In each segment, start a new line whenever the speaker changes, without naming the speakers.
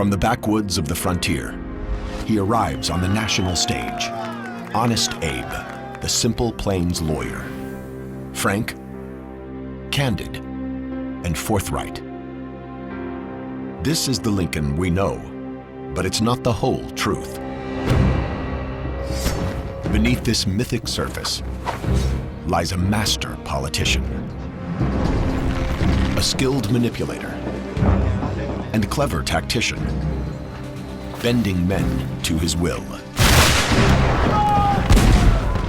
From the backwoods of the frontier, he arrives on the national stage. Honest Abe, the Simple Plains lawyer. Frank, candid, and forthright. This is the Lincoln we know, but it's not the whole truth. Beneath this mythic surface lies a master politician, a skilled manipulator, and clever tactician, bending men to his will.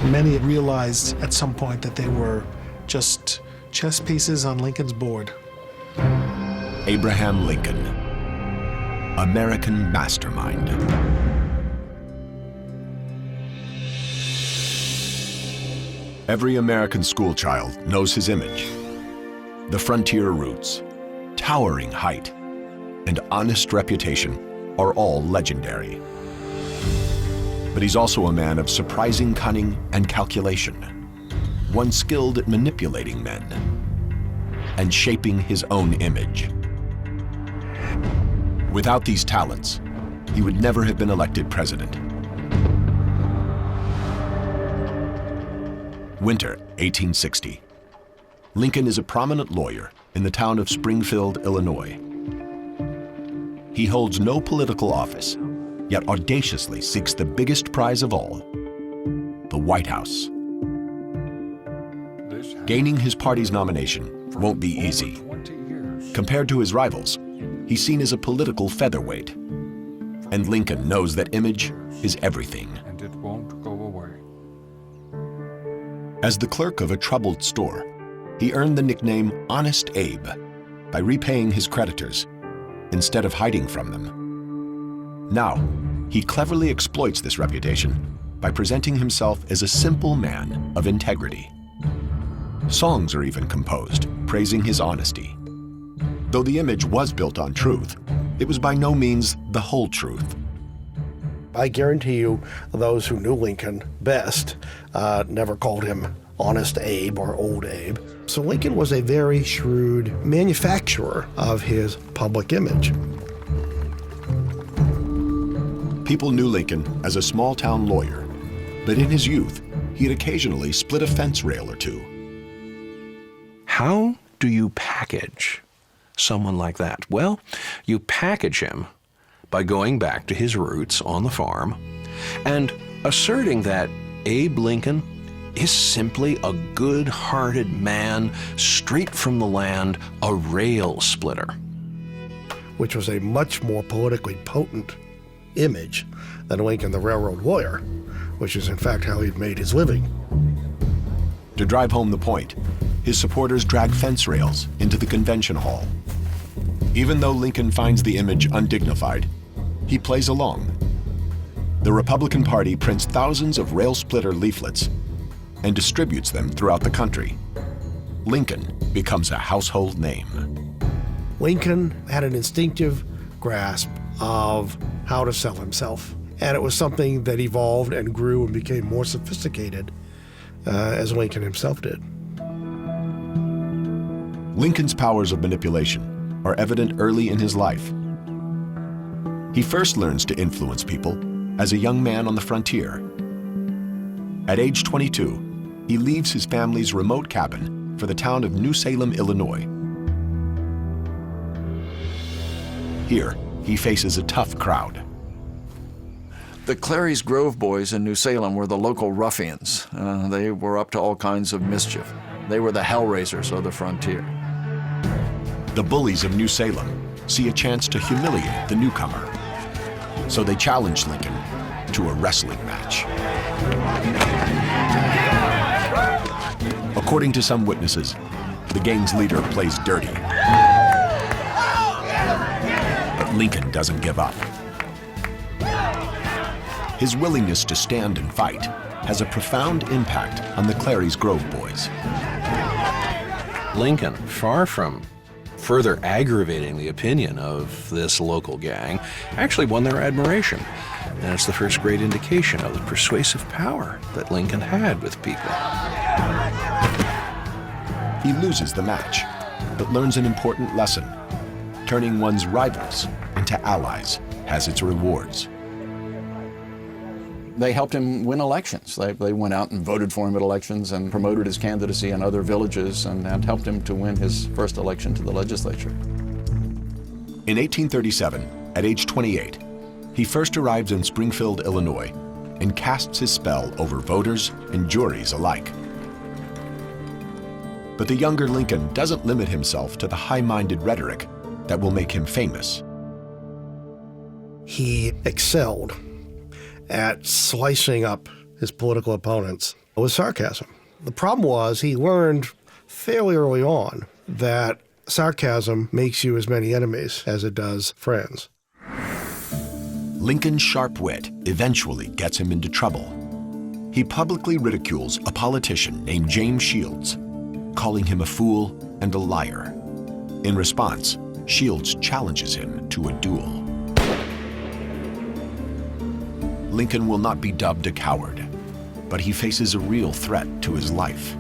Many realized at some point that they were just chess pieces on Lincoln's board.
Abraham Lincoln, American mastermind. Every American schoolchild knows his image. The frontier roots, towering height, and honest reputation are all legendary. But he's also a man of surprising cunning and calculation, one skilled at manipulating men and shaping his own image. Without these talents, he would never have been elected president. Winter, 1860. Lincoln is a prominent lawyer in the town of Springfield, Illinois. He holds no political office, yet audaciously seeks the biggest prize of all, the White House. Gaining his party's nomination won't be easy. Compared to his rivals, he's seen as a political featherweight. And Lincoln knows that image is everything.
And it won't go away.
As the clerk of a troubled store, he earned the nickname Honest Abe by repaying his creditors instead of hiding from them. Now, he cleverly exploits this reputation by presenting himself as a simple man of integrity. Songs are even composed praising his honesty. Though the image was built on truth, it was by no means the whole truth.
I guarantee you, those who knew Lincoln best never called him Honest Abe or Old Abe. So Lincoln was a very shrewd manufacturer of his public image.
People knew Lincoln as a small-town lawyer, but in his youth, he'd occasionally split a fence rail or two.
How do you package someone like that? Well, you package him by going back to his roots on the farm and asserting that Abe Lincoln is simply a good-hearted man straight from the land, a rail splitter.
Which was a much more politically potent image than Lincoln the railroad lawyer, which is in fact how he'd made his living.
To drive home the point, his supporters drag fence rails into the convention hall. Even though Lincoln finds the image undignified, he plays along. The Republican Party prints thousands of rail splitter leaflets and distributes them throughout the country. Lincoln becomes a household name.
Lincoln had an instinctive grasp of how to sell himself, and it was something that evolved and grew and became more sophisticated as Lincoln himself did.
Lincoln's powers of manipulation are evident early in his life. He first learns to influence people as a young man on the frontier. At age 22, he leaves his family's remote cabin for the town of New Salem, Illinois. Here, he faces a tough crowd.
The Clary's Grove boys in New Salem were the local ruffians. They were up to all kinds of mischief. They were the hellraisers of the frontier.
The bullies of New Salem see a chance to humiliate the newcomer. So they challenge Lincoln to a wrestling match. According to some witnesses, the gang's leader plays dirty. But Lincoln doesn't give up. His willingness to stand and fight has a profound impact on the Clary's Grove boys.
Lincoln, far from further aggravating the opinion of this local gang, actually won their admiration. And it's the first great indication of the persuasive power that Lincoln had with people.
He loses the match, but learns an important lesson, turning one's rivals into to allies has its rewards.
They helped him win elections. They went out and voted for him at elections and promoted his candidacy in other villages and helped him to win his first election to the legislature.
In 1837, at age 28, he first arrives in Springfield, Illinois, and casts his spell over voters and juries alike. But the younger Lincoln doesn't limit himself to the high-minded rhetoric that will make him famous.
He excelled at slicing up his political opponents with sarcasm. The problem was he learned fairly early on that sarcasm makes you as many enemies as it does friends.
Lincoln's sharp wit eventually gets him into trouble. He publicly ridicules a politician named James Shields, calling him a fool and a liar. In response, Shields challenges him to a duel. Lincoln will not be dubbed a coward, but he faces a real threat to his life.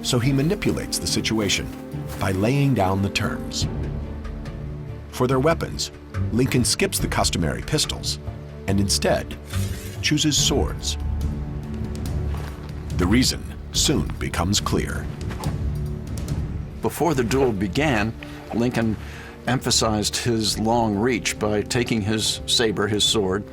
So he manipulates the situation by laying down the terms. For their weapons, Lincoln skips the customary pistols and instead chooses swords. The reason soon becomes clear.
Before the duel began, Lincoln emphasized his long reach by taking his saber, his sword,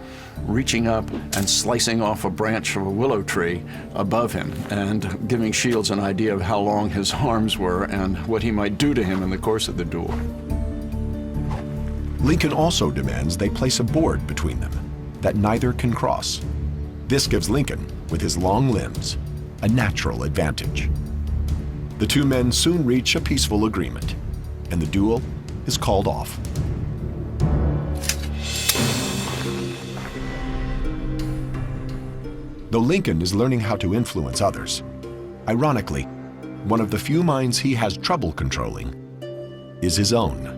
reaching up and slicing off a branch of a willow tree above him and giving Shields an idea of how long his arms were and what he might do to him in the course of the duel.
Lincoln also demands they place a board between them that neither can cross. This gives Lincoln, with his long limbs, a natural advantage. The two men soon reach a peaceful agreement, and the duel is called off. Though Lincoln is learning how to influence others, ironically, one of the few minds he has trouble controlling is his own.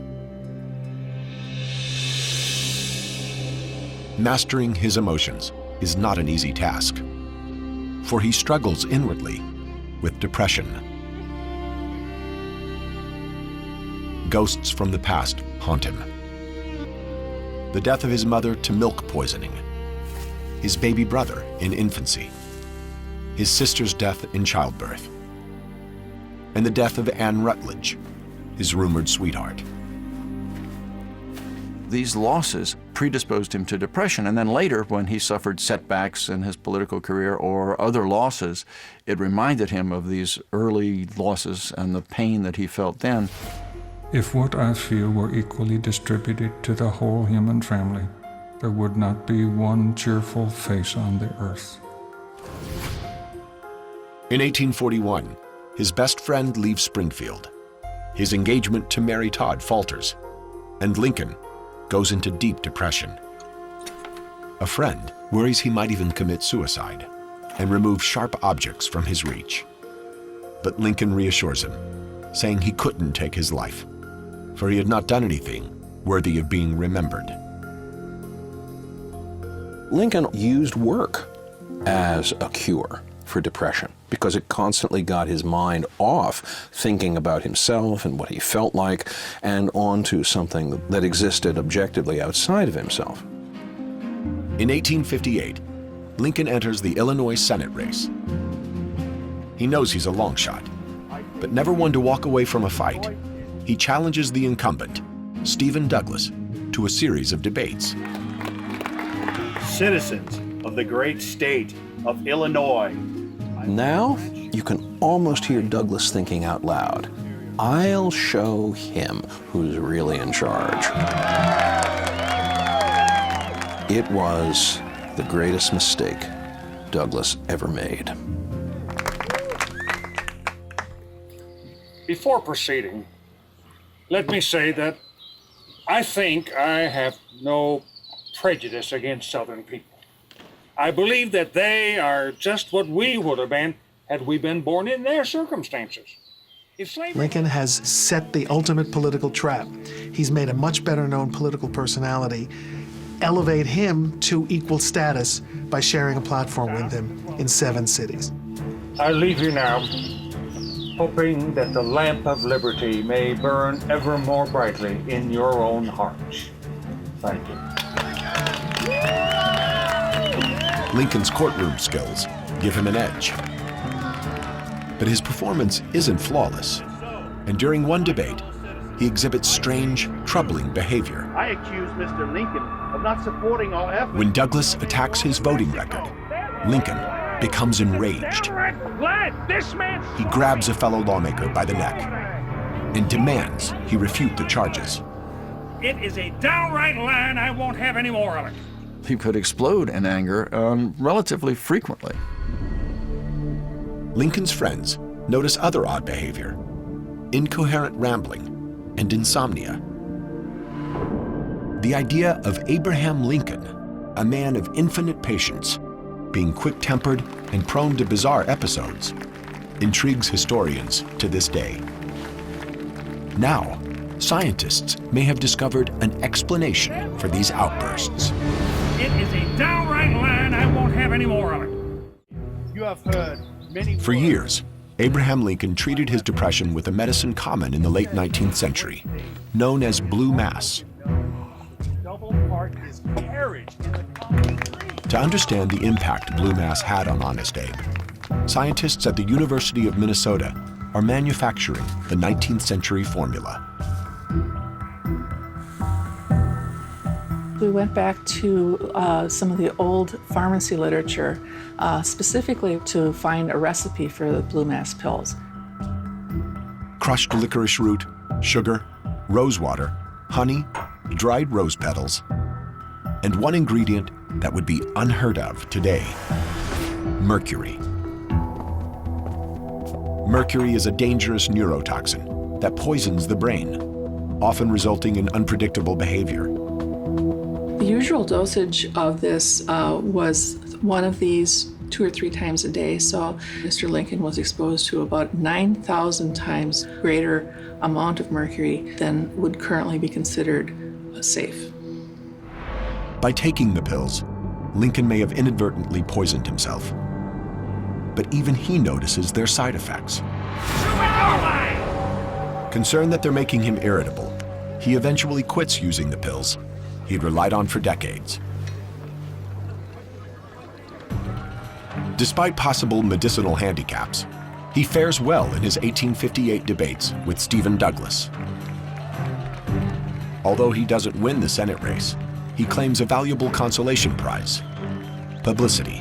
Mastering his emotions is not an easy task, for he struggles inwardly with depression. Ghosts from the past haunt him. The death of his mother to milk poisoning, his baby brother in infancy, his sister's death in childbirth, and the death of Anne Rutledge, his rumored sweetheart.
These losses predisposed him to depression, and then later, when he suffered setbacks in his political career or other losses, it reminded him of these early losses and the pain that he felt then.
If what I feel were equally distributed to the whole human family, there would not be one cheerful face on the earth.
In 1841, his best friend leaves Springfield. His engagement to Mary Todd falters, and Lincoln goes into deep depression. A friend worries he might even commit suicide and remove sharp objects from his reach. But Lincoln reassures him, saying he couldn't take his life, for he had not done anything worthy of being remembered.
Lincoln used work as a cure for depression because it constantly got his mind off thinking about himself and what he felt like and onto something that existed objectively outside of himself.
In 1858, Lincoln enters the Illinois Senate race. He knows he's a long shot, but never one to walk away from a fight. He challenges the incumbent, Stephen Douglas, to a series of debates.
Citizens of the great state of Illinois.
Now, you can almost hear Douglas thinking out loud, I'll show him who's really in charge. It was the greatest mistake Douglas ever made.
Before proceeding, let me say that I think I have no prejudice against Southern people. I believe that they are just what we would have been had we been born in their circumstances. If slavery...
Lincoln has set the ultimate political trap. He's made a much better known political personality elevate him to equal status by sharing a platform with him in 7 cities.
I leave you now hoping that the lamp of liberty may burn ever more brightly in your own hearts. Thank you.
Lincoln's courtroom skills give him an edge. But his performance isn't flawless, and during one debate, he exhibits strange, troubling behavior.
I accuse Mr. Lincoln of not supporting our efforts.
When Douglas attacks his voting record, Lincoln becomes enraged. He grabs a fellow lawmaker by the neck and demands he refute the charges.
It is a downright lie, and I won't have any more of it.
He could explode in anger relatively frequently.
Lincoln's friends notice other odd behavior: incoherent rambling and insomnia. The idea of Abraham Lincoln, a man of infinite patience, being quick-tempered and prone to bizarre episodes, intrigues historians to this day. Now, scientists may have discovered an explanation for these outbursts.
It is a downright lie, and I won't have any more of it.
You have heard many
For years, Abraham Lincoln treated his depression with a medicine common in the late 19th century, known as blue mass.
double part is carriage in the common tree.
To understand the impact blue mass had on Honest Abe, scientists at the University of Minnesota are manufacturing the 19th century formula.
We went back to some of the old pharmacy literature, specifically to find a recipe for the blue mass pills.
Crushed licorice root, sugar, rose water, honey, dried rose petals, and one ingredient that would be unheard of today: mercury. Mercury is a dangerous neurotoxin that poisons the brain, often resulting in unpredictable behavior.
The usual dosage of this was one of these 2 or 3 times a day, so Mr. Lincoln was exposed to about 9,000 times greater amount of mercury than would currently be considered safe.
By taking the pills, Lincoln may have inadvertently poisoned himself. But even he notices their side effects. Concerned that they're making him irritable, he eventually quits using the pills he'd relied on for decades. Despite possible medicinal handicaps, he fares well in his 1858 debates with Stephen Douglas. Although he doesn't win the Senate race, he claims a valuable consolation prize: publicity.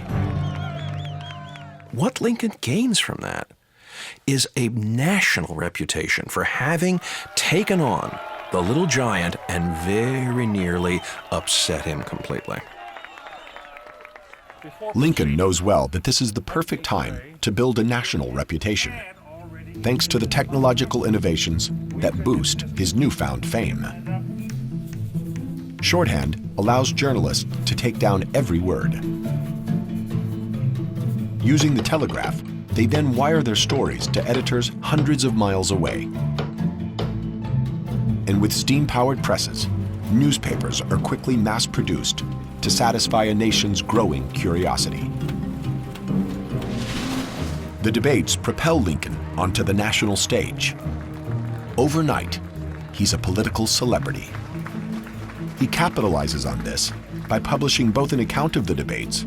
What Lincoln gains from that is a national reputation for having taken on the little giant and very nearly upset him completely.
Lincoln knows well that this is the perfect time to build a national reputation, thanks to the technological innovations that boost his newfound fame. Shorthand allows journalists to take down every word. Using the telegraph, they then wire their stories to editors hundreds of miles away. And with steam-powered presses, newspapers are quickly mass-produced to satisfy a nation's growing curiosity. The debates propel Lincoln onto the national stage. Overnight, he's a political celebrity. He capitalizes on this by publishing both an account of the debates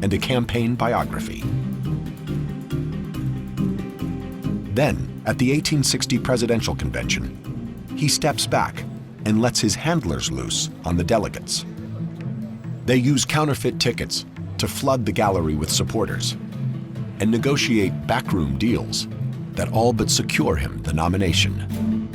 and a campaign biography. Then, at the 1860 presidential convention, he steps back and lets his handlers loose on the delegates. They use counterfeit tickets to flood the gallery with supporters and negotiate backroom deals that all but secure him the nomination.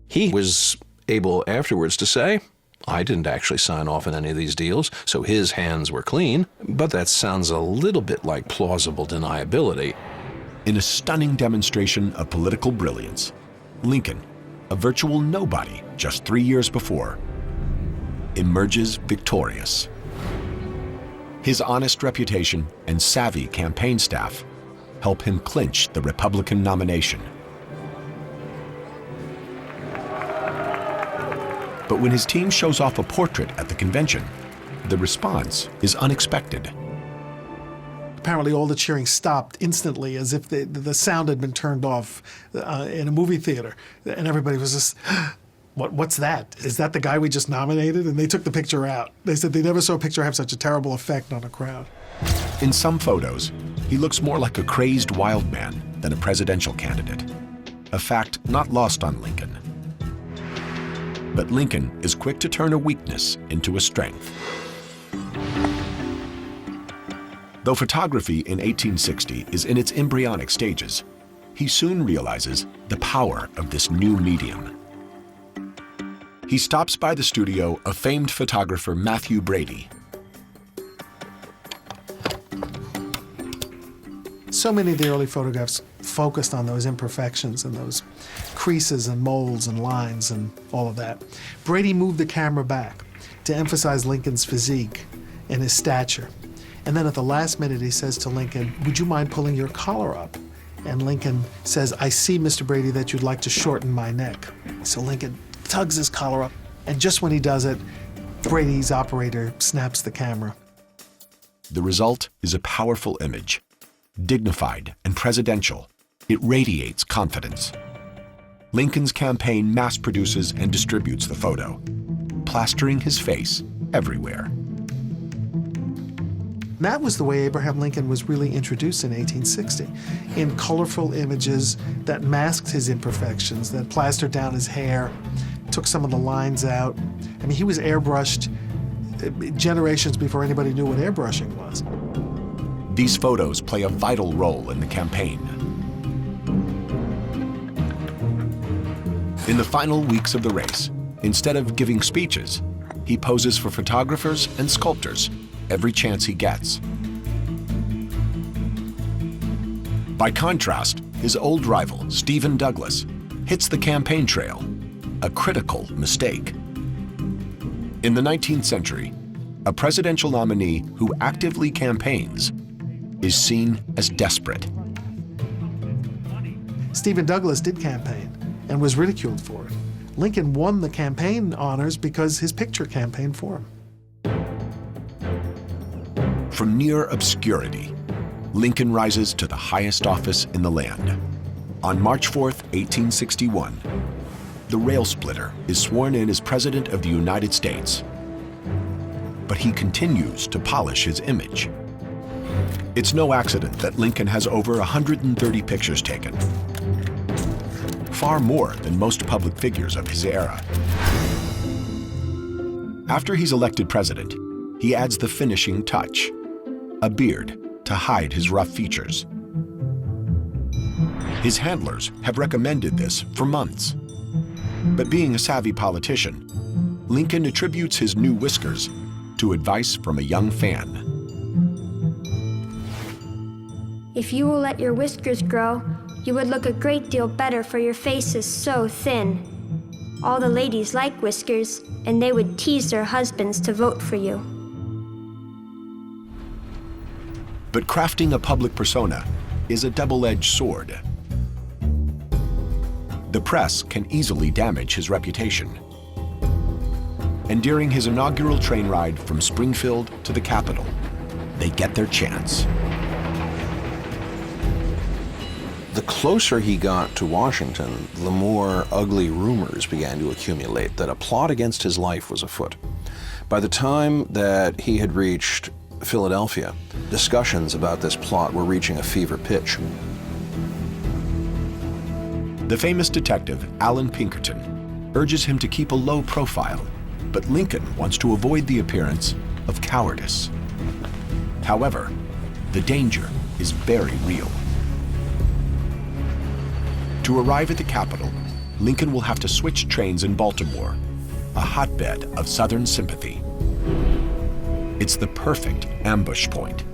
He was able afterwards to say, I didn't actually sign off on any of these deals, so his hands were clean, but that sounds a little bit like plausible deniability.
In a stunning demonstration of political brilliance, Lincoln, a virtual nobody just 3 years before, emerges victorious. His honest reputation and savvy campaign staff help him clinch the Republican nomination. But when his team shows off a portrait at the convention, the response is unexpected.
apparently all the cheering stopped instantly as if the sound had been turned off in a movie theater. And everybody was just, what's that? Is that the guy we just nominated? And they took the picture out. They said they never saw a picture have such a terrible effect on a crowd.
In some photos, he looks more like a crazed wild man than a presidential candidate, a fact not lost on Lincoln. But Lincoln is quick to turn a weakness into a strength. Though photography in 1860 is in its embryonic stages, he soon realizes the power of this new medium. He stops by the studio of famed photographer Mathew Brady.
So many of the early photographs focused on those imperfections and those creases and molds and lines and all of that. Brady moved the camera back to emphasize Lincoln's physique and his stature. And then at the last minute, he says to Lincoln, "Would you mind pulling your collar up?" And Lincoln says, "I see, Mr. Brady, that you'd like to shorten my neck." So Lincoln tugs his collar up, and just when he does it, Brady's operator snaps the camera.
The result is a powerful image. Dignified and presidential, it radiates confidence. Lincoln's campaign mass produces and distributes the photo, plastering his face everywhere.
That was the way Abraham Lincoln was really introduced in 1860, in colorful images that masked his imperfections, that plastered down his hair, took some of the lines out. I mean, he was airbrushed generations before anybody knew what airbrushing was.
These photos play a vital role in the campaign. In the final weeks of the race, instead of giving speeches, he poses for photographers and sculptors every chance he gets. By contrast, his old rival, Stephen Douglas, hits the campaign trail, a critical mistake. In the 19th century, a presidential nominee who actively campaigns is seen as desperate.
Stephen Douglas did campaign and was ridiculed for it. Lincoln won the campaign honors because his picture campaigned for him.
From near obscurity, Lincoln rises to the highest office in the land. On March 4th, 1861, the rail splitter is sworn in as President of the United States. But he continues to polish his image. It's no accident that Lincoln has over 130 pictures taken, far more than most public figures of his era. After he's elected president, he adds the finishing touch, a beard to hide his rough features. His handlers have recommended this for months. But being a savvy politician, Lincoln attributes his new whiskers to advice from a young fan.
If you will let your whiskers grow, you would look a great deal better, for your face is so thin. All the ladies like whiskers, and they would tease their husbands to vote for you.
But crafting a public persona is a double-edged sword. The press can easily damage his reputation. And during his inaugural train ride from Springfield to the Capitol, they get their chance.
The closer he got to Washington, the more ugly rumors began to accumulate that a plot against his life was afoot. By the time that he had reached Philadelphia, discussions about this plot were reaching a fever pitch.
The famous detective, Allan Pinkerton, urges him to keep a low profile, but Lincoln wants to avoid the appearance of cowardice. However, the danger is very real. To arrive at the Capitol, Lincoln will have to switch trains in Baltimore, a hotbed of Southern sympathy. It's the perfect ambush point.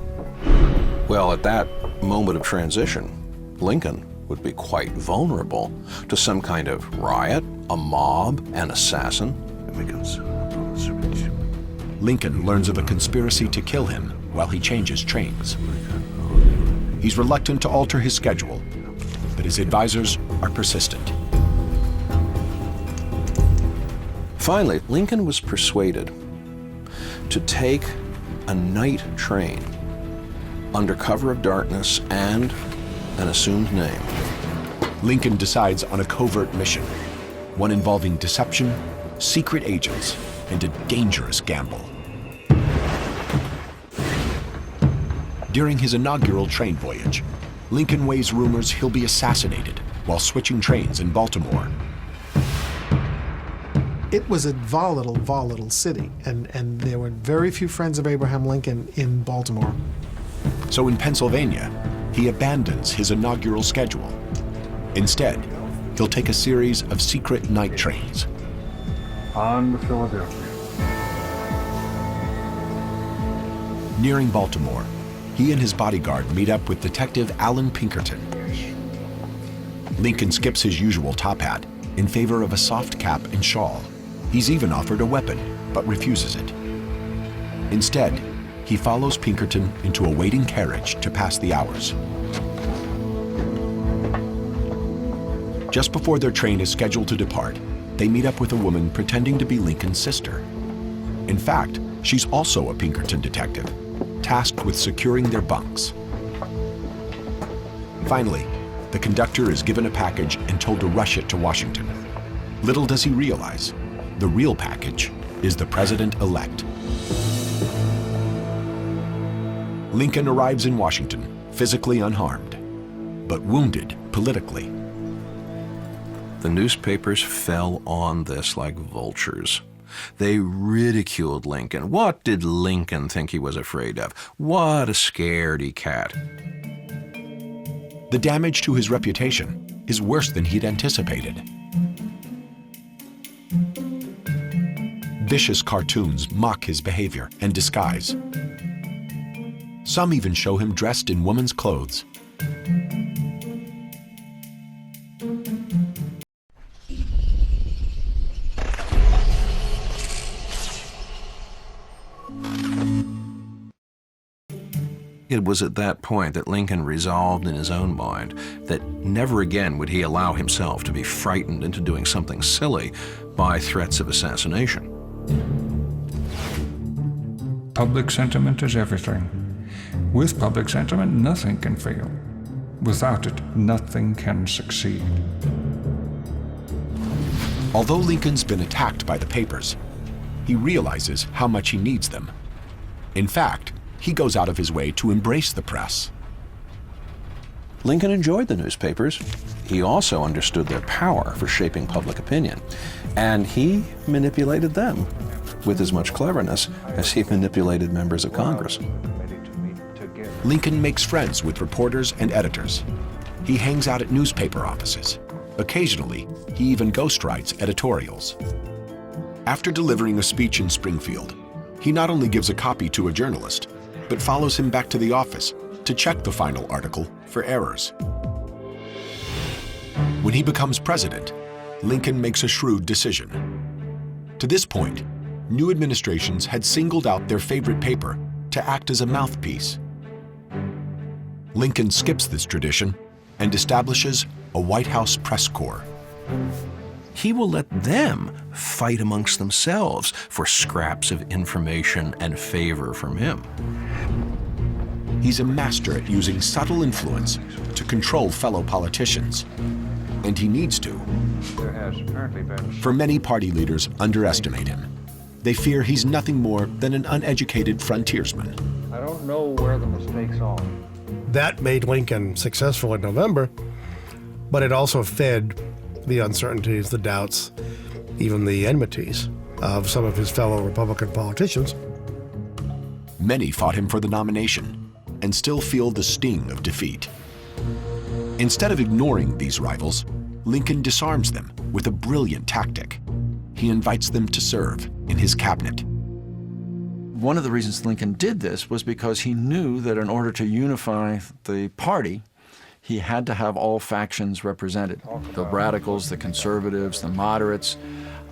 Well, at that moment of transition, Lincoln would be quite vulnerable to some kind of riot, a mob, an assassin.
Lincoln learns of a conspiracy to kill him while he changes trains. He's reluctant to alter his schedule, but his advisors are persistent.
Finally, Lincoln was persuaded to take a night train under cover of darkness and an assumed name.
Lincoln decides on a covert mission, one involving deception, secret agents, and a dangerous gamble. During his inaugural train voyage, Lincoln weighs rumors he'll be assassinated while switching trains in Baltimore.
It was a volatile city, and there were very few friends of Abraham Lincoln in Baltimore.
So in Pennsylvania, he abandons his inaugural schedule. Instead, he'll take a series of secret night trains.
On to Philadelphia.
Nearing Baltimore, he and his bodyguard meet up with Detective Allan Pinkerton. Lincoln skips his usual top hat in favor of a soft cap and shawl. He's even offered a weapon, but refuses it. Instead, he follows Pinkerton into a waiting carriage to pass the hours. Just before their train is scheduled to depart, they meet up with a woman pretending to be Lincoln's sister. In fact, she's also a Pinkerton detective, tasked with securing their bunks. Finally, the conductor is given a package and told to rush it to Washington. Little does he realize, the real package is the president-elect. Lincoln arrives in Washington, physically unharmed, but wounded politically.
The newspapers fell on this like vultures. They ridiculed Lincoln. What did Lincoln think he was afraid of? What a scaredy cat.
The damage to his reputation is worse than he'd anticipated. Vicious cartoons mock his behavior and disguise. Some even show him dressed in women's clothes.
It was at that point that Lincoln resolved in his own mind that never again would he allow himself to be frightened into doing something silly by threats of assassination.
Public sentiment is everything. With public sentiment, nothing can fail. Without it, nothing can succeed.
Although Lincoln's been attacked by the papers, he realizes how much he needs them. In fact, he goes out of his way to embrace the press.
Lincoln enjoyed the newspapers. He also understood their power for shaping public opinion, and he manipulated them with as much cleverness as he manipulated members of Congress.
Lincoln makes friends with reporters and editors. He hangs out at newspaper offices. Occasionally, he even ghostwrites editorials. After delivering a speech in Springfield, he not only gives a copy to a journalist, but follows him back to the office to check the final article for errors. When he becomes president, Lincoln makes a shrewd decision. To this point, new administrations had singled out their favorite paper to act as a mouthpiece. Lincoln skips this tradition and establishes a White House press corps.
He will let them fight amongst themselves for scraps of information and favor from him.
He's a master at using subtle influence to control fellow politicians, and he needs to. For many party leaders underestimate him. They fear he's nothing more than an uneducated frontiersman.
I don't know where the mistakes are.
That made Lincoln successful in November, but it also fed the uncertainties, the doubts, even the enmities of some of his fellow Republican politicians.
Many fought him for the nomination and still feel the sting of defeat. Instead of ignoring these rivals, Lincoln disarms them with a brilliant tactic. He invites them to serve in his cabinet.
One of the reasons Lincoln did this was because he knew that in order to unify the party, he had to have all factions represented, the radicals, the conservatives, the moderates,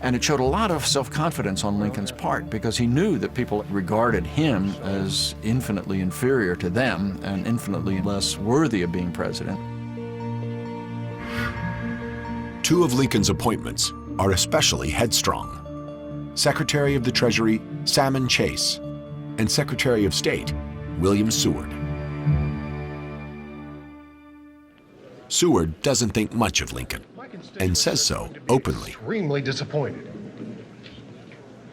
and it showed a lot of self-confidence on Lincoln's part because he knew that people regarded him as infinitely inferior to them and infinitely less worthy of being president.
Two of Lincoln's appointments are especially headstrong. Secretary of the Treasury Salmon Chase and Secretary of State William Seward. Seward doesn't think much of Lincoln and says so openly.
Extremely disappointed.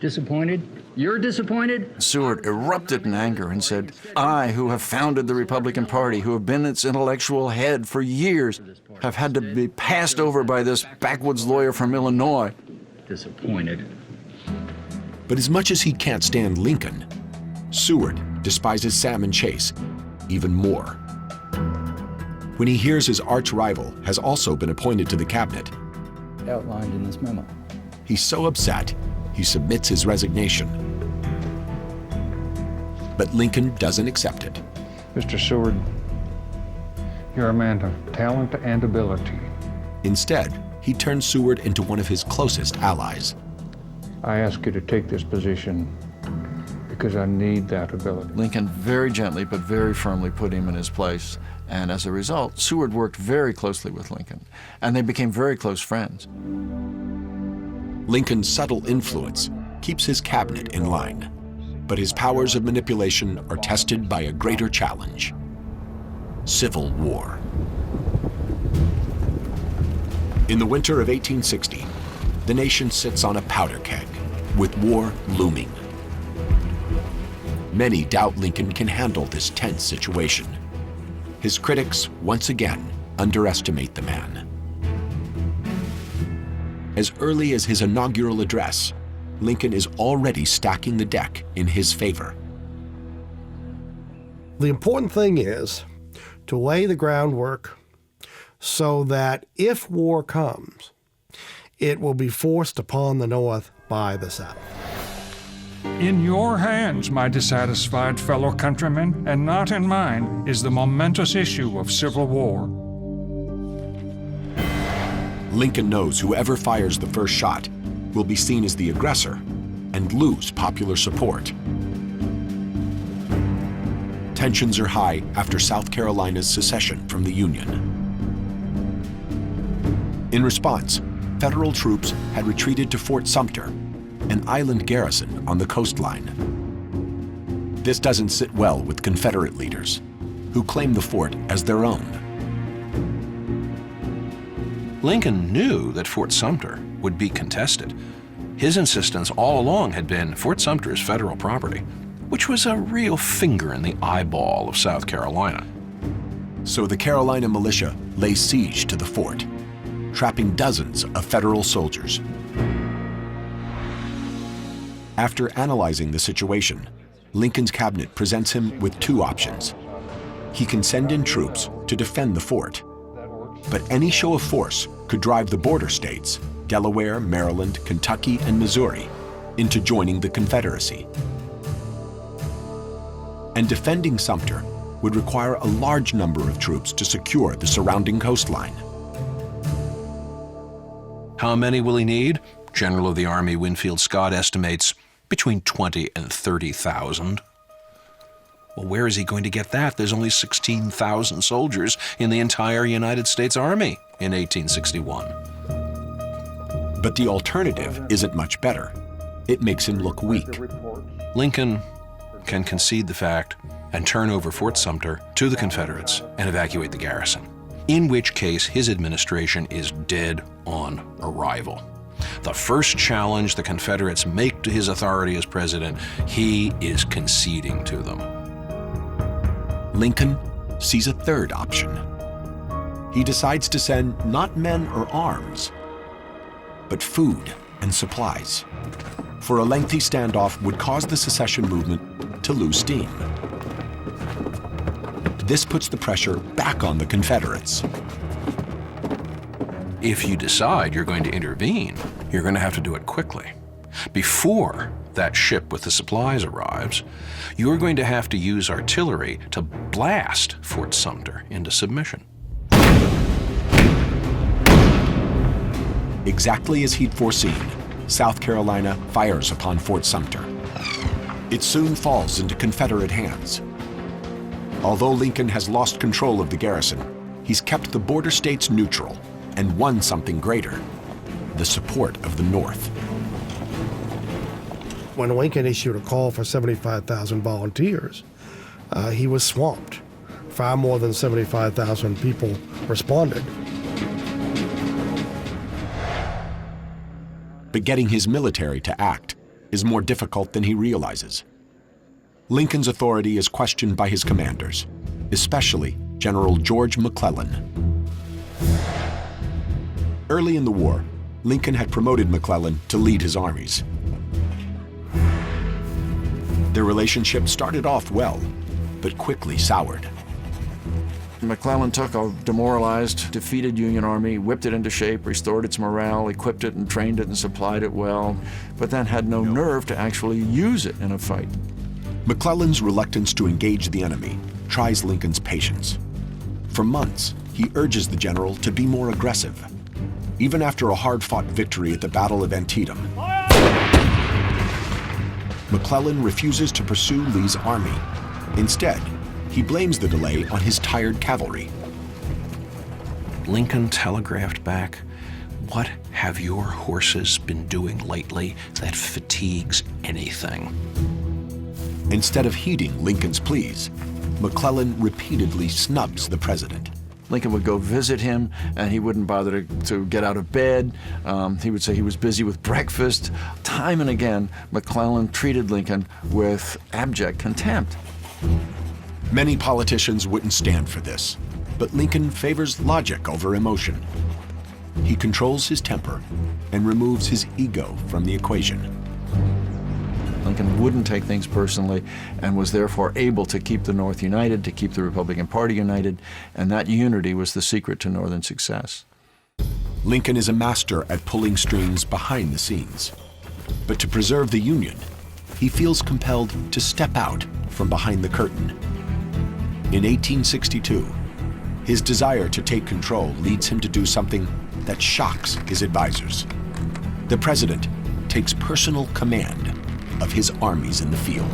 Disappointed? You're disappointed?
Seward erupted in anger and said, I, who have founded the Republican Party, who have been its intellectual head for years, have had to be passed over by this backwoods lawyer from Illinois.
Disappointed.
But as much as he can't stand Lincoln, Seward despises Salmon Chase even more. When he hears his arch rival has also been appointed to the cabinet,
Outlined in this memo.
he's so upset he submits his resignation. But Lincoln doesn't accept it.
Mr. Seward, you're a man of talent and ability.
Instead, he turns Seward into one of his closest allies.
I ask you to take this position because I need that ability.
Lincoln very gently but very firmly put him in his place. And as a result, Seward worked very closely with Lincoln, and they became very close friends.
Lincoln's subtle influence keeps his cabinet in line, but his powers of manipulation are tested by a greater challenge: civil war. In the winter of 1860, the nation sits on a powder keg, with war looming. Many doubt Lincoln can handle this tense situation. His critics, once again, underestimate the man. As early as his inaugural address, Lincoln is already stacking the deck in his favor.
The important thing is to lay the groundwork so that if war comes, it will be forced upon the North by the South.
In your hands, my dissatisfied fellow countrymen, and not in mine, is the momentous issue of civil war.
Lincoln knows whoever fires the first shot will be seen as the aggressor and lose popular support. Tensions are high after South Carolina's secession from the Union. In response, federal troops had retreated to Fort Sumter, an island garrison on the coastline. This doesn't sit well with Confederate leaders, who claim the fort as their own.
Lincoln knew that Fort Sumter would be contested. His insistence all along had been Fort Sumter is federal property, which was a real finger in the eyeball of South Carolina.
So the Carolina militia lay siege to the fort, trapping dozens of federal soldiers. After analyzing the situation, Lincoln's cabinet presents him with two options. He can send in troops to defend the fort, but any show of force could drive the border states, Delaware, Maryland, Kentucky, and Missouri, into joining the Confederacy. And defending Sumter would require a large number of troops to secure the surrounding coastline.
How many will he need? General of the Army Winfield Scott estimates between 20 and 30,000. Well, where is he going to get that? There's only 16,000 soldiers in the entire United States Army in 1861.
But the alternative isn't much better. It makes him look weak.
Lincoln can concede the fact and turn over Fort Sumter to the Confederates and evacuate the garrison, in which case his administration is dead on arrival. The first challenge the Confederates make to his authority as president, he is conceding to them.
Lincoln sees a third option. He decides to send not men or arms, but food and supplies. For a lengthy standoff would cause the secession movement to lose steam. This puts the pressure back on the Confederates.
If you decide you're going to intervene, you're going to have to do it quickly. Before that ship with the supplies arrives, you're going to have to use artillery to blast Fort Sumter into submission.
Exactly as he'd foreseen, South Carolina fires upon Fort Sumter. It soon falls into Confederate hands. Although Lincoln has lost control of the garrison, he's kept the border states neutral and won something greater: the support of the North.
When Lincoln issued a call for 75,000 volunteers, he was swamped. Far more than 75,000 people responded.
But getting his military to act is more difficult than he realizes. Lincoln's authority is questioned by his commanders, especially General George McClellan. Early in the war, Lincoln had promoted McClellan to lead his armies. Their relationship started off well, but quickly soured.
McClellan took a demoralized, defeated Union army, whipped it into shape, restored its morale, equipped it and trained it and supplied it well, but then had no nerve to actually use it in a fight.
McClellan's reluctance to engage the enemy tries Lincoln's patience. For months, he urges the general to be more aggressive. Even after a hard-fought victory at the Battle of Antietam, McClellan refuses to pursue Lee's army. Instead, he blames the delay on his tired cavalry.
Lincoln telegraphed back, "What have your horses been doing lately that fatigues anything?"
Instead of heeding Lincoln's pleas, McClellan repeatedly snubs the president.
Lincoln would go visit him, and he wouldn't bother to get out of bed. He would say he was busy with breakfast. Time and again, McClellan treated Lincoln with abject contempt.
Many politicians wouldn't stand for this, but Lincoln favors logic over emotion. He controls his temper and removes his ego from the equation.
Lincoln wouldn't take things personally and was therefore able to keep the North united, to keep the Republican Party united, and that unity was the secret to Northern success.
Lincoln is a master at pulling strings behind the scenes. But to preserve the Union, he feels compelled to step out from behind the curtain. In 1862, his desire to take control leads him to do something that shocks his advisors. The president takes personal command of his armies in the field.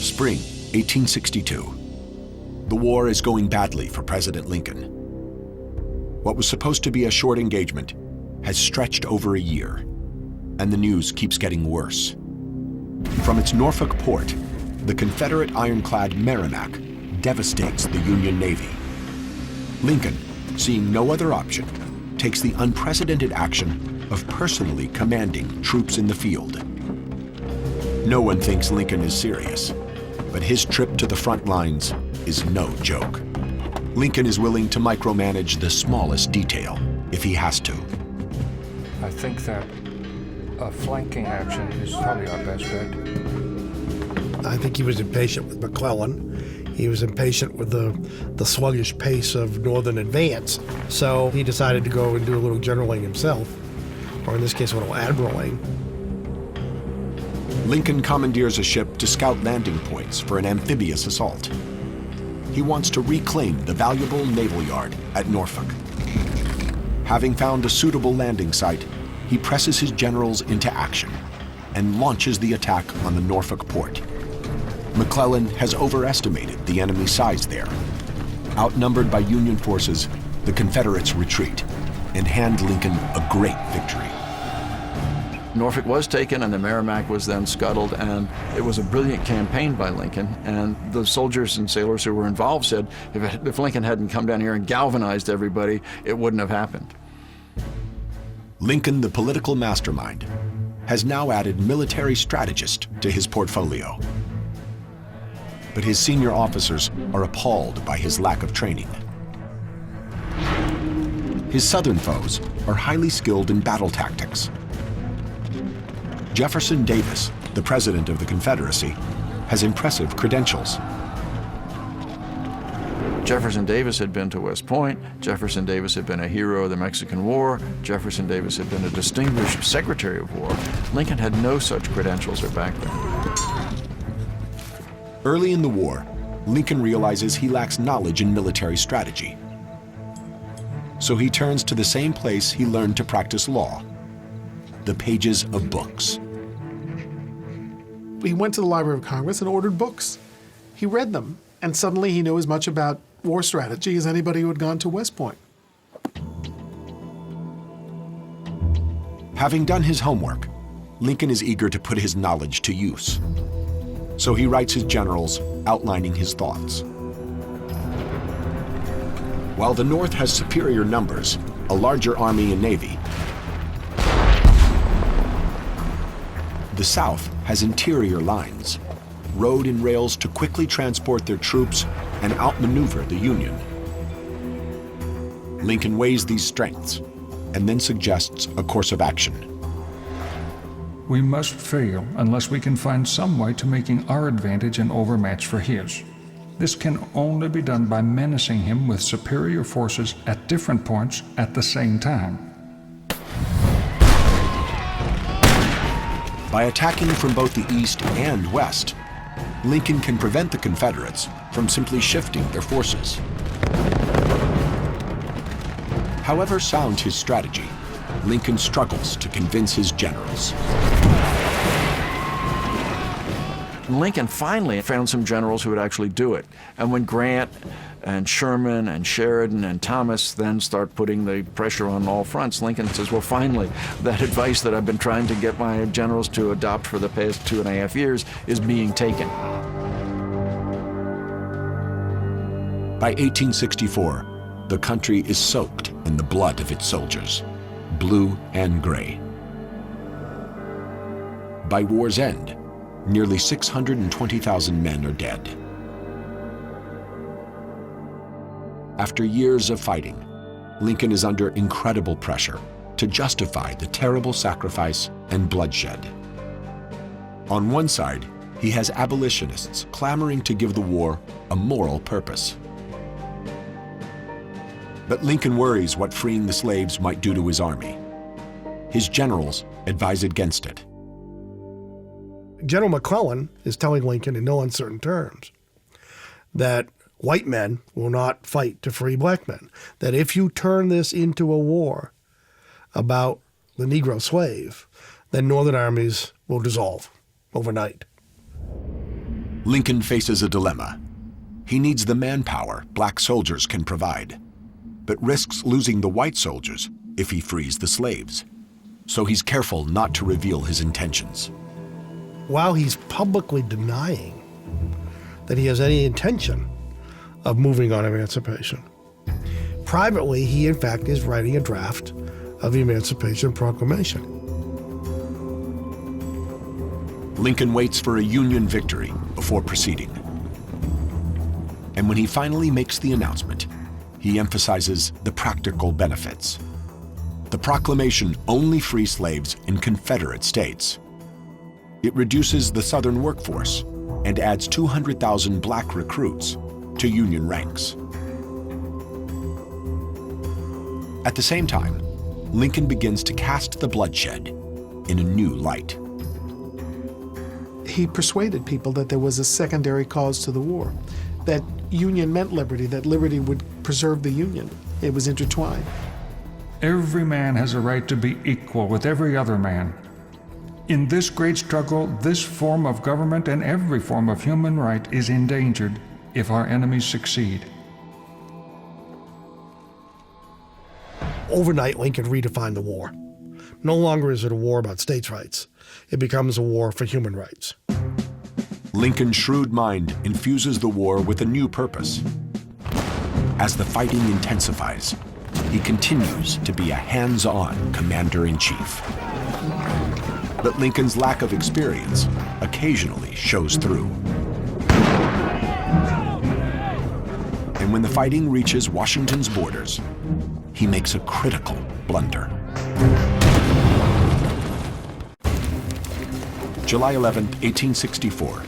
Spring 1862. The war is going badly for President Lincoln. What was supposed to be a short engagement has stretched over a year, and the news keeps getting worse. From its Norfolk port, the Confederate ironclad Merrimack devastates the Union Navy. Lincoln, seeing no other option, takes the unprecedented action of personally commanding troops in the field. No one thinks Lincoln is serious, but his trip to the front lines is no joke. Lincoln is willing to micromanage the smallest detail if he has to.
I think that a flanking action is probably our best bet.
I think he was impatient with McClellan. He was impatient with the sluggish pace of Northern advance. So he decided to go and do a little generaling himself, or in this case, a little admiraling.
Lincoln commandeers a ship to scout landing points for an amphibious assault. He wants to reclaim the valuable naval yard at Norfolk. Having found a suitable landing site, he presses his generals into action and launches the attack on the Norfolk port. McClellan has overestimated the enemy's size there. Outnumbered by Union forces, the Confederates retreat and hand Lincoln a great victory.
Norfolk was taken and the Merrimack was then scuttled, and it was a brilliant campaign by Lincoln. And the soldiers and sailors who were involved said if Lincoln hadn't come down here and galvanized everybody, it wouldn't have happened.
Lincoln, the political mastermind, has now added military strategist to his portfolio. But his senior officers are appalled by his lack of training. His Southern foes are highly skilled in battle tactics. Jefferson Davis, the president of the Confederacy, has impressive credentials.
Jefferson Davis had been to West Point. Jefferson Davis had been a hero of the Mexican War. Jefferson Davis had been a distinguished Secretary of War. Lincoln had no such credentials or background.
Early in the war, Lincoln realizes he lacks knowledge in military strategy. So he turns to the same place he learned to practice law, the pages of books.
He went to the Library of Congress and ordered books. He read them, and suddenly he knew as much about war strategy as anybody who had gone to West Point.
Having done his homework, Lincoln is eager to put his knowledge to use. So he writes his generals outlining his thoughts. While the North has superior numbers, a larger army and navy, the South has interior lines, road and rails to quickly transport their troops and outmaneuver the Union. Lincoln weighs these strengths and then suggests a course of action.
We must fail unless we can find some way to making our advantage an overmatch for his. This can only be done by menacing him with superior forces at different points at the same time.
By attacking from both the east and west, Lincoln can prevent the Confederates from simply shifting their forces. However sound his strategy, Lincoln struggles to convince his generals.
Lincoln finally found some generals who would actually do it. And when Grant and Sherman and Sheridan and Thomas then start putting the pressure on all fronts, Lincoln says, well, finally, that advice that I've been trying to get my generals to adopt for the past 2.5 years is being taken.
By 1864, the country is soaked in the blood of its soldiers, blue and gray. By war's end, nearly 620,000 men are dead. After years of fighting, Lincoln is under incredible pressure to justify the terrible sacrifice and bloodshed. On one side, he has abolitionists clamoring to give the war a moral purpose. But Lincoln worries what freeing the slaves might do to his army. His generals advise against it.
General McClellan is telling Lincoln in no uncertain terms that white men will not fight to free black men, that if you turn this into a war about the Negro slave, then Northern armies will dissolve overnight.
Lincoln faces a dilemma. He needs the manpower black soldiers can provide, but risks losing the white soldiers if he frees the slaves. So he's careful not to reveal his intentions.
While he's publicly denying that he has any intention of moving on emancipation, privately he in fact is writing a draft of the Emancipation Proclamation.
Lincoln waits for a Union victory before proceeding. And when he finally makes the announcement, he emphasizes the practical benefits. The proclamation only frees slaves in Confederate states. It reduces the Southern workforce and adds 200,000 black recruits to Union ranks. At the same time, Lincoln begins to cast the bloodshed in a new light.
He persuaded people that there was a secondary cause to the war, that Union meant liberty, that liberty would preserve the Union. It was intertwined.
Every man has a right to be equal with every other man. In this great struggle, this form of government and every form of human right is endangered if our enemies succeed.
Overnight, Lincoln redefined the war. No longer is it a war about states' rights. It becomes a war for human rights.
Lincoln's shrewd mind infuses the war with a new purpose. As the fighting intensifies, he continues to be a hands-on commander-in-chief. But Lincoln's lack of experience occasionally shows through. And when the fighting reaches Washington's borders, he makes a critical blunder. July 11, 1864.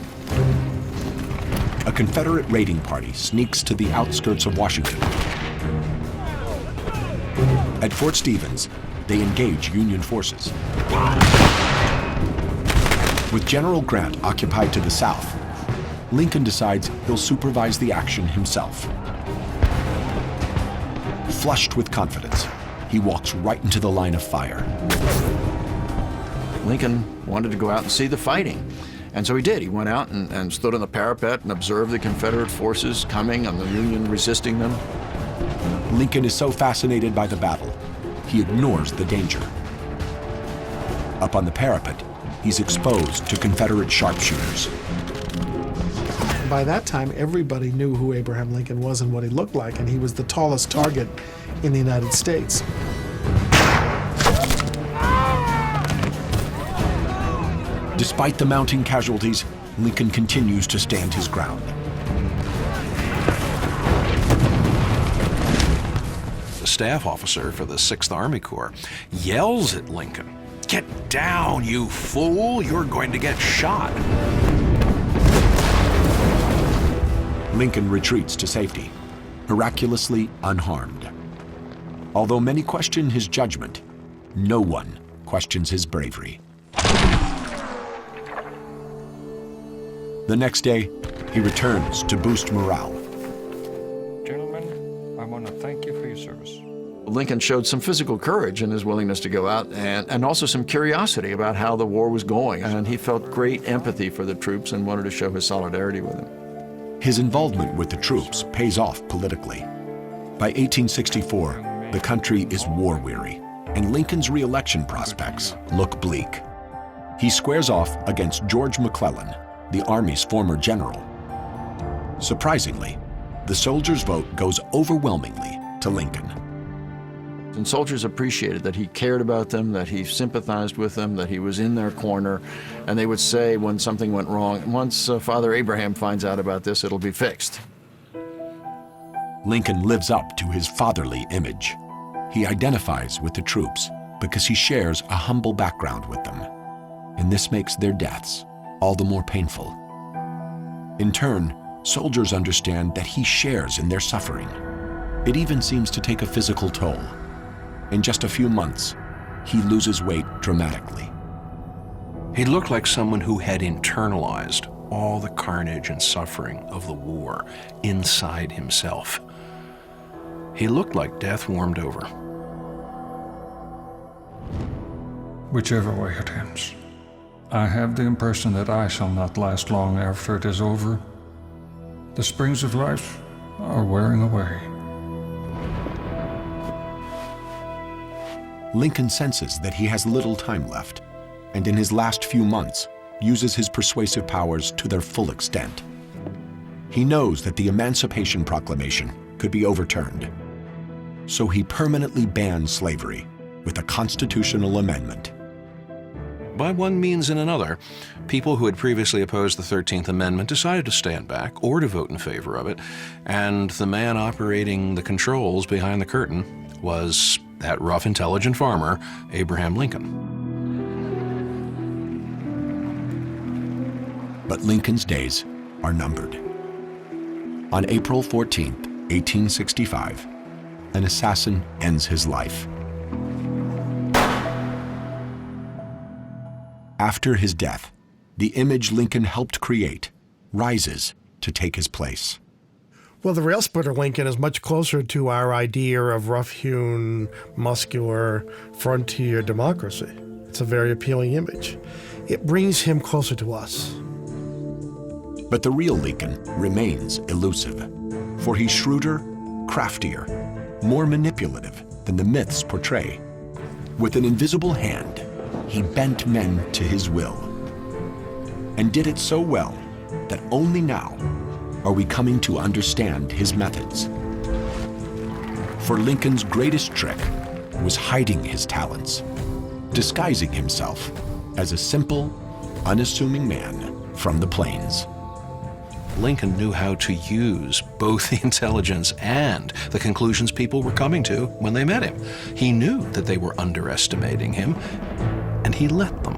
A Confederate raiding party sneaks to the outskirts of Washington. At Fort Stevens, they engage Union forces. With General Grant occupied to the south, Lincoln decides he'll supervise the action himself. Flushed with confidence, he walks right into the line of fire.
Lincoln wanted to go out and see the fighting. And so he did. He went out and stood on the parapet and observed the Confederate forces coming and the Union resisting them.
Lincoln is so fascinated by the battle, he ignores the danger. Up on the parapet, he's exposed to Confederate sharpshooters.
By that time, everybody knew who Abraham Lincoln was and what he looked like, and he was the tallest target in the United States.
Despite the mounting casualties, Lincoln continues to stand his ground.
The staff officer for the 6th Army Corps yells at Lincoln, "Get down, you fool! You're going to get shot."
Lincoln retreats to safety, miraculously unharmed. Although many question his judgment, no one questions his bravery. The next day, he returns to boost morale.
Gentlemen, I want to thank you for your service.
Lincoln showed some physical courage in his willingness to go out and also some curiosity about how the war was going. And he felt great empathy for the troops and wanted to show his solidarity with them.
His involvement with the troops pays off politically. By 1864, the country is war-weary, and Lincoln's re-election prospects look bleak. He squares off against George McClellan, the Army's former general. Surprisingly, the soldiers' vote goes overwhelmingly to Lincoln.
And soldiers appreciated that he cared about them, that he sympathized with them, that he was in their corner. And they would say when something went wrong, once Father Abraham finds out about this, it'll be fixed.
Lincoln lives up to his fatherly image. He identifies with the troops because he shares a humble background with them. And this makes their deaths all the more painful. In turn, soldiers understand that he shares in their suffering. It even seems to take a physical toll. In just a few months, he loses weight dramatically.
He looked like someone who had internalized all the carnage and suffering of the war inside himself. He looked like death warmed over.
Whichever way it ends, I have the impression that I shall not last long after it is over. The springs of life are wearing away.
Lincoln senses that he has little time left, and in his last few months, uses his persuasive powers to their full extent. He knows that the Emancipation Proclamation could be overturned, so he permanently bans slavery with a constitutional amendment.
By one means and another, people who had previously opposed the 13th Amendment decided to stand back or to vote in favor of it, and the man operating the controls behind the curtain was that rough, intelligent farmer, Abraham Lincoln.
But Lincoln's days are numbered. On April 14, 1865, an assassin ends his life. After his death, the image Lincoln helped create rises to take his place.
Well, the rail splitter Lincoln is much closer to our idea of rough-hewn, muscular, frontier democracy. It's a very appealing image. It brings him closer to us.
But the real Lincoln remains elusive, for he's shrewder, craftier, more manipulative than the myths portray. With an invisible hand, he bent men to his will, and did it so well that only now are we coming to understand his methods. For Lincoln's greatest trick was hiding his talents, disguising himself as a simple, unassuming man from the plains.
Lincoln knew how to use both the intelligence and the conclusions people were coming to when they met him. He knew that they were underestimating him, and he let them.